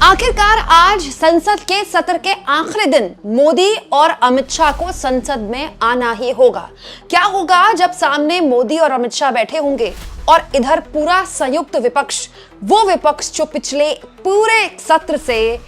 आखिरकार आज संसद के सत्र के आखिरी दिन मोदी और अमित शाह को संसद में आना ही होगा। क्या होगा जब सामने मोदी और अमित शाह बैठे होंगे और इधर पूरा संयुक्त विपक्ष, वो विपक्ष जो पिछले पूरे सत्र से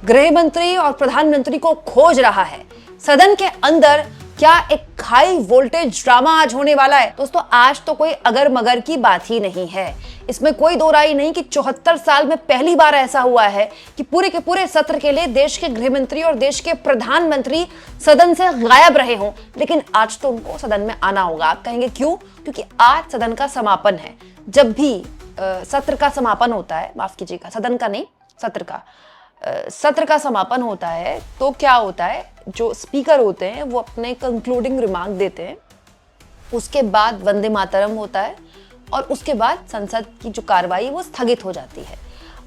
गृह मंत्री और प्रधानमंत्री को खोज रहा है। सदन के अंदर क्या एक हाई वोल्टेज ड्रामा आज होने वाला है। दोस्तों, आज तो कोई अगर मगर की बात ही नहीं है। इसमें कोई दो राय नहीं कि 74 साल में पहली बार ऐसा हुआ है कि पूरे के पूरे सत्र के लिए देश के गृह मंत्री और देश के प्रधानमंत्री सदन से गायब रहे हों, लेकिन आज तो उनको सदन में आना होगा। आप कहेंगे क्यों? क्योंकि आज सदन का समापन है। जब भी सत्र का समापन होता है, माफ कीजिएगा, सदन का नहीं, सत्र का समापन होता है तो क्या होता है, जो स्पीकर होते हैं वो अपने कंक्लूडिंग रिमार्क देते हैं, उसके बाद वंदे मातरम होता है और उसके बाद संसद की जो कार्रवाई वो स्थगित हो जाती है।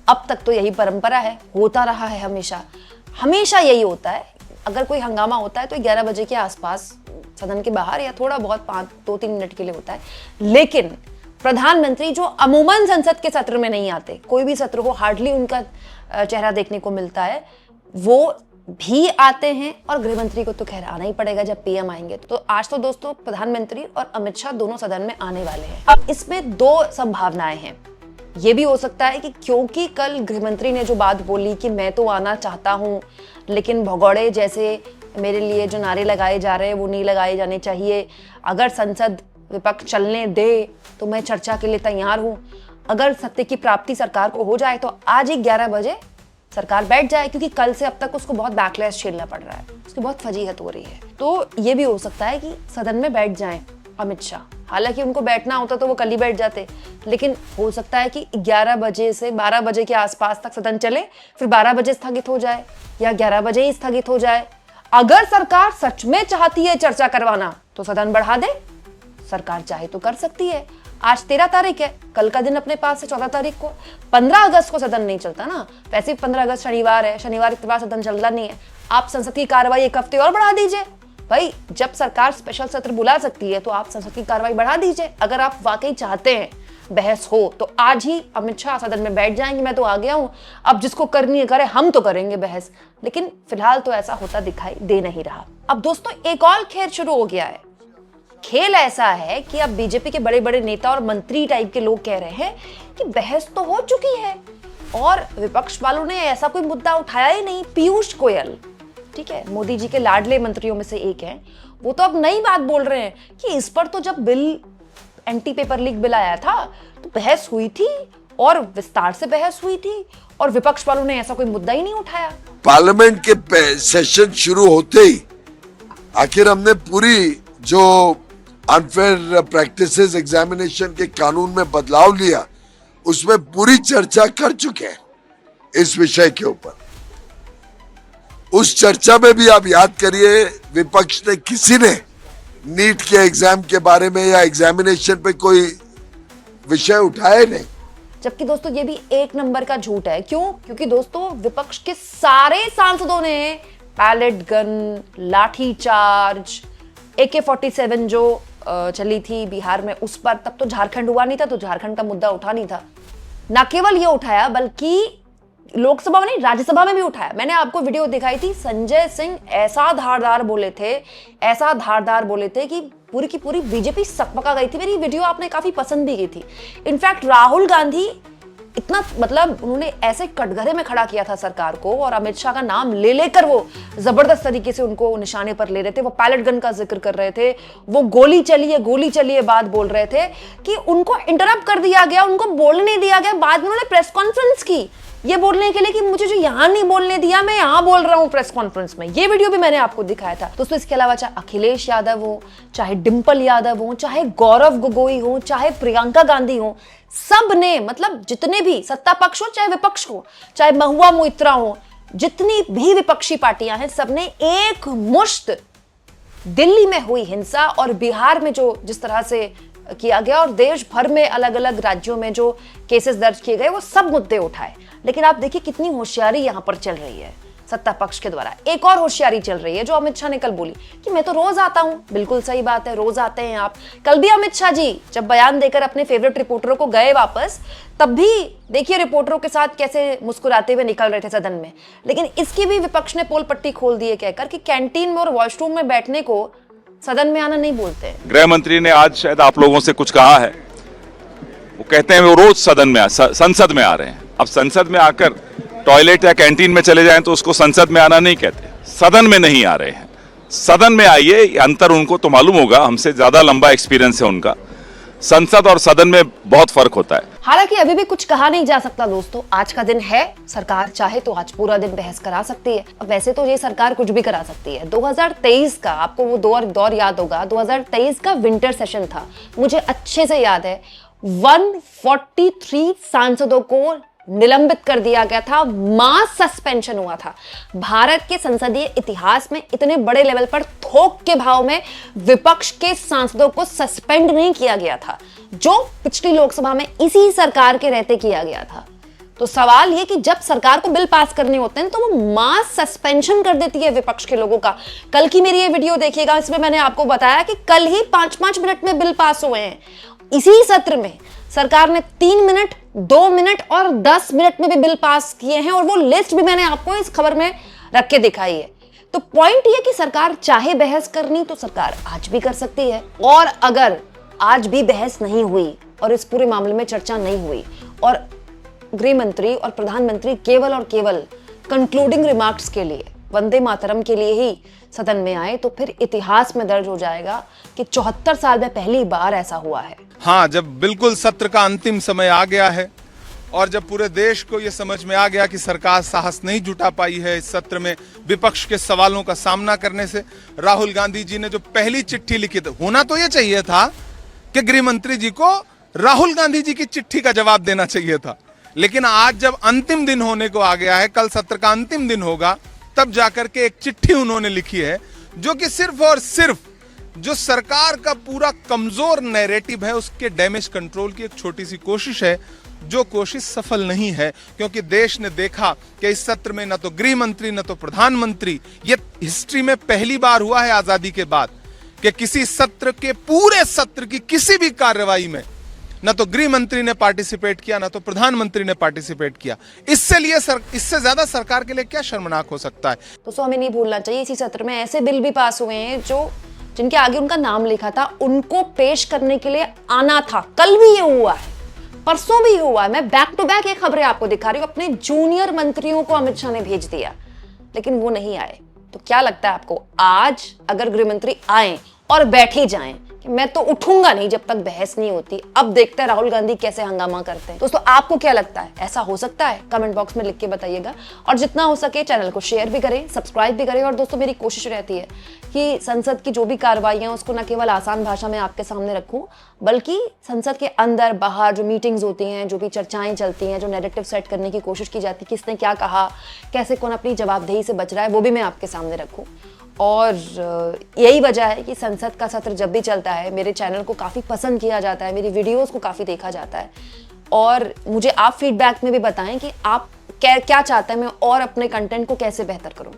अब तक तो यही परंपरा है, होता रहा है, हमेशा यही होता है। अगर कोई हंगामा होता है तो 11 बजे के आसपास सदन के बाहर या थोड़ा बहुत 2-3 मिनट के लिए होता है। लेकिन प्रधानमंत्री जो अमूमन संसद के सत्र में नहीं आते, कोई भी सत्र हो हार्डली उनका चेहरा देखने को मिलता है, वो भी आते हैं। और गृह मंत्री को तो खैर आना ही पड़ेगा जब पीएम आएंगे। तो आज तो दोस्तों प्रधानमंत्री और अमित शाह दोनों सदन में आने वाले हैं। अब इसमें दो संभावनाएं हैं। ये भी हो सकता है कि क्योंकि कल गृह मंत्री ने जो बात बोली कि मैं तो आना चाहता हूं, लेकिन भगौड़े जैसे मेरे लिए जो नारे लगाए जा रहे हैं वो नहीं लगाए जाने चाहिए। अगर संसद विपक्ष चलने दे तो मैं चर्चा के लिए तैयार हूं। अगर सत्य की प्राप्ति सरकार को हो जाए तो आज ही 11 बजे सरकार बैठ जाए, क्योंकि कल से अब तक उसको बहुत बैकलैश झेलना पड़ रहा है, उसकी बहुत फजीहत हो रही है। तो ये भी हो सकता है कि सदन में बैठ जाएं अमित शाह। हालांकि उनको बैठना होता तो वो कल ही बैठ जाते, लेकिन हो सकता है कि 11 बजे से 12 बजे के आसपास तक सदन चले, फिर 12 बजे स्थगित हो जाए या 11 बजे ही स्थगित हो जाए। अगर सरकार सच में चाहती है चर्चा करवाना तो सदन बढ़ा दे, सरकार चाहे तो कर सकती है। आज 13 तारीख है, कल का दिन अपने पास है 14 तारीख को। 15 अगस्त को सदन नहीं चलता ना, वैसे 15 अगस्त शनिवार है, शनिवार इतवार सदन चलता नहीं है। आप संसद की कार्रवाई एक हफ्ते और बढ़ा दीजिए। भाई, जब सरकार स्पेशल सत्र बुला सकती है तो आप संसद की कार्रवाई बढ़ा दीजिए। अगर आप वाकई चाहते हैं बहस हो तो आज ही अमित शाह सदन में बैठ जाएंगे, मैं तो आ गया हूं, अब जिसको करनी है करे, हम तो करेंगे बहस। लेकिन फिलहाल तो ऐसा होता दिखाई दे नहीं रहा। अब दोस्तों, एक और खेल शुरू हो गया है। खेल ऐसा है कि अब बीजेपी के बड़े बड़े नेता और मंत्री टाइप के लोग कह रहे हैं कि बहस तो हो चुकी है और विपक्ष वालों ने ऐसा कोई मुद्दा उठाया ही नहीं। पीयूष गोयल, ठीक है, मोदी जी के लाडले मंत्रियों में से एक हैं, वो तो अब नई बात बोल रहे हैं कि इस पर तो जब bill anti paper leak bill आया था तो बहस हुई थी और विस्तार से बहस हुई थी और विपक्ष वालों ने ऐसा कोई मुद्दा ही नहीं उठाया। पार्लियामेंट के सेशन शुरू होते ही आखिर हमने पूरी जो अनफेयर प्रैक्टिसेस एग्जामिनेशन के कानून में बदलाव लिया, उसमें पूरी चर्चा कर चुके हैं इस विषय के ऊपर। उस चर्चा में भी आप याद करिए, विपक्ष ने किसी ने नीट के एग्जाम के बारे में या एग्जामिनेशन पे कोई विषय उठाया नहीं। जबकि दोस्तों ये भी एक नंबर का झूठ है। क्यों? क्योंकि दोस्तों विपक्ष के सारे सांसदों ने पैलेट गन, लाठी चार्ज, AK-47 जो चली थी बिहार में, उस पर तब तो झारखंड हुआ नहीं था, तो झारखंड का मुद्दा उठा नहीं था। न केवल ये उठाया बल्कि लोकसभा में नहीं, राज्यसभा में भी उठाया। मैंने आपको वीडियो दिखाई थी, संजय सिंह ऐसा धारदार बोले थे कि पूरी की पूरी बीजेपी सकपका गई थी। मेरी वीडियो आपने काफी पसंद भी की थी। इनफैक्ट राहुल गांधी इतना, मतलब उन्होंने ऐसे कटघरे में खड़ा किया था सरकार को, और अमित शाह का नाम ले लेकर वो जबरदस्त तरीके से उनको निशाने पर ले रहे थे। वो पैलेट गन का जिक्र कर रहे थे, वो गोली चलिए बात बोल रहे थे कि उनको इंटरप्ट कर दिया गया, उनको बोलने नहीं दिया गया। बाद में उन्होंने प्रेस कॉन्फ्रेंस की ये बोलने के लिए कि मुझे जो यहां नहीं बोलने दिया, मैं यहां बोल रहा हूं प्रेस कॉन्फ्रेंस में। ये वीडियो भी मैंने आपको दिखाया था दोस्तों। इसके अलावा चाहे अखिलेश यादव हो, चाहे डिंपल यादव हो, चाहे गौरव गोगोई हो, चाहे प्रियंका गांधी हो, सब ने, मतलब जितने भी सत्ता पक्ष हो चाहे विपक्ष हो, चाहे महुआ मोइत्रा हो, जितनी भी विपक्षी पार्टियां हैं, सबने एक मुश्त दिल्ली में हुई हिंसा और बिहार में जो जिस तरह से किया गया और देश भर में अलग अलग राज्यों में जो केसेस दर्ज किए गए, वो सब मुद्दे उठाए। लेकिन आप देखिए कितनी होशियारी यहां पर चल रही है। सत्ता पक्ष के द्वारा। एक और होशियारी चल रही है जो अमित शाह ने कल बोली कि मैं तो रोज आता हूं। बिल्कुल सही बात है, रोज आते हैं आप। कल भी अमित शाह जी जब बयान देकर अपने फेवरेट रिपोर्टरों को गए वापस, तब भी देखिए रिपोर्टरों के साथ कैसे मुस्कुराते हुए निकल रहे थे सदन में। लेकिन इसकी भी विपक्ष ने पोल पट्टी खोल दी है कहकर कि कैंटीन में और वॉशरूम में बैठने को सदन में आना नहीं बोलते हैं। गृह मंत्री ने आज शायद आप लोगों से कुछ कहा है। वो कहते हैं वो रोज संसद में आ रहे हैं। अब संसद में आकर टॉयलेट या कैंटीन में चले जाएं तो उसको संसद में आना नहीं कहते, सदन में नहीं आ रहे हैं। सदन में आइए, अंतर उनको तो मालूम होगा, हमसे ज्यादा लंबा एक्सपीरियंस है उनका। संसद और सदन में बहुत फर्क होता है। हालांकि अभी भी कुछ कहा नहीं जा सकता दोस्तों, आज का दिन है, सरकार चाहे तो आज पूरा दिन बहस करा सकती है। अब वैसे तो ये सरकार कुछ भी करा सकती है। 2023 का आपको वो दौर याद होगा, 2023 का विंटर सेशन था, मुझे अच्छे से याद है। 143 सांसदों को निलंबित कर दिया गया था, मास सस्पेंशन हुआ था। भारत के संसदीय इतिहास में इतने बड़े लेवल पर थोक के भाव में विपक्ष के सांसदों को सस्पेंड नहीं किया गया था, जो पिछली लोकसभा में इसी सरकार के रहते किया गया था। तो सवाल ये कि जब सरकार को बिल पास करने होते हैं तो वो मास सस्पेंशन कर देती है विपक्ष के लोगों का। कल की मेरी ये वीडियो देखिएगा, इसमें मैंने आपको बताया कि कल ही 5-5 मिनट में बिल पास हुए हैं। इसी सत्र में सरकार ने 3 मिनट, 2 मिनट और 10 मिनट में भी बिल पास किए हैं, और वो लिस्ट भी मैंने आपको इस खबर में रख के दिखाई है। तो पॉइंट ये कि सरकार चाहे बहस करनी तो सरकार आज भी कर सकती है, और अगर आज भी बहस नहीं हुई और इस पूरे मामले में चर्चा नहीं हुई और गृह मंत्री और प्रधानमंत्री केवल और केवल कंक्लूडिंग रिमार्क्स के लिए, वंदे मातरम के लिए ही सदन में आए, तो फिर इतिहास में दर्ज हो जाएगा कि 74 साल में पहली बार ऐसा हुआ है। हाँ, जब बिल्कुल सत्र का अंतिम समय आ गया है और जब पूरे देश को यह समझ में आ गया कि सरकार साहस नहीं जुटा पाई है इस सत्र में विपक्ष के सवालों का सामना करने से, राहुल गांधी जी ने जो पहली चिट्ठी लिखी थी, होना तो यह चाहिए था कि गृह मंत्री जी को राहुल गांधी जी की चिट्ठी का जवाब देना चाहिए था। लेकिन आज जब अंतिम दिन होने को आ गया है, कल सत्र का अंतिम दिन होगा, तब जाकर के एक चिट्ठी उन्होंने लिखी है जो कि सिर्फ और सिर्फ जो सरकार का पूरा कमजोर नैरेटिव है उसके डैमेज कंट्रोल की एक छोटी सी कोशिश है, जो कोशिश सफल नहीं है। क्योंकि देश ने देखा कि इस सत्र में न तो गृह मंत्री न तो प्रधानमंत्री, ये हिस्ट्री में पहली बार हुआ है आजादी के बाद कि किसी सत्र के पूरे सत्र की किसी भी कार्रवाई में न तो गृह मंत्री ने पार्टिसिपेट किया न तो प्रधानमंत्री ने पार्टिसिपेट किया। इससे ज्यादा सरकार के लिए क्या शर्मनाक हो सकता है। दोस्तों हमें नहीं भूलना चाहिए, इसी सत्र में ऐसे बिल भी पास हुए हैं जिनके आगे उनका नाम लिखा था, उनको पेश करने के लिए आना था। कल भी ये हुआ है, परसों भी हुआ है। मैं बैक टू बैक ये खबरें आपको दिखा रही हूं। अपने जूनियर मंत्रियों को अमित शाह ने भेज दिया, लेकिन वो नहीं आए। तो क्या लगता है आपको, आज अगर गृह मंत्री आए और बैठ ही जाएं कि मैं तो उठूंगा नहीं जब तक बहस नहीं होती, अब देखते हैं राहुल गांधी कैसे हंगामा करते हैं। दोस्तों आपको क्या लगता है, ऐसा हो सकता है? कमेंट बॉक्स में लिख के बताइएगा, और जितना हो सके चैनल को शेयर भी करें, सब्सक्राइब भी करें। और दोस्तों मेरी कोशिश रहती है कि संसद की जो भी कार्रवाइयां उसको न केवल आसान भाषा में आपके सामने रखूं, बल्कि संसद के अंदर बाहर जो मीटिंग्स होती हैं, जो भी चर्चाएं चलती हैं, जो नैरेटिव सेट करने की कोशिश की जाती है, किसने क्या कहा, कैसे कौन अपनी जवाबदेही से बच रहा है, वो भी मैं आपके सामने रखूं। और यही वजह है कि संसद का सत्र जब भी चलता है मेरे चैनल को काफ़ी पसंद किया जाता है, मेरी वीडियोस को काफ़ी देखा जाता है। और मुझे आप फीडबैक में भी बताएं कि आप क्या चाहते हैं मैं और अपने कंटेंट को कैसे बेहतर करूं।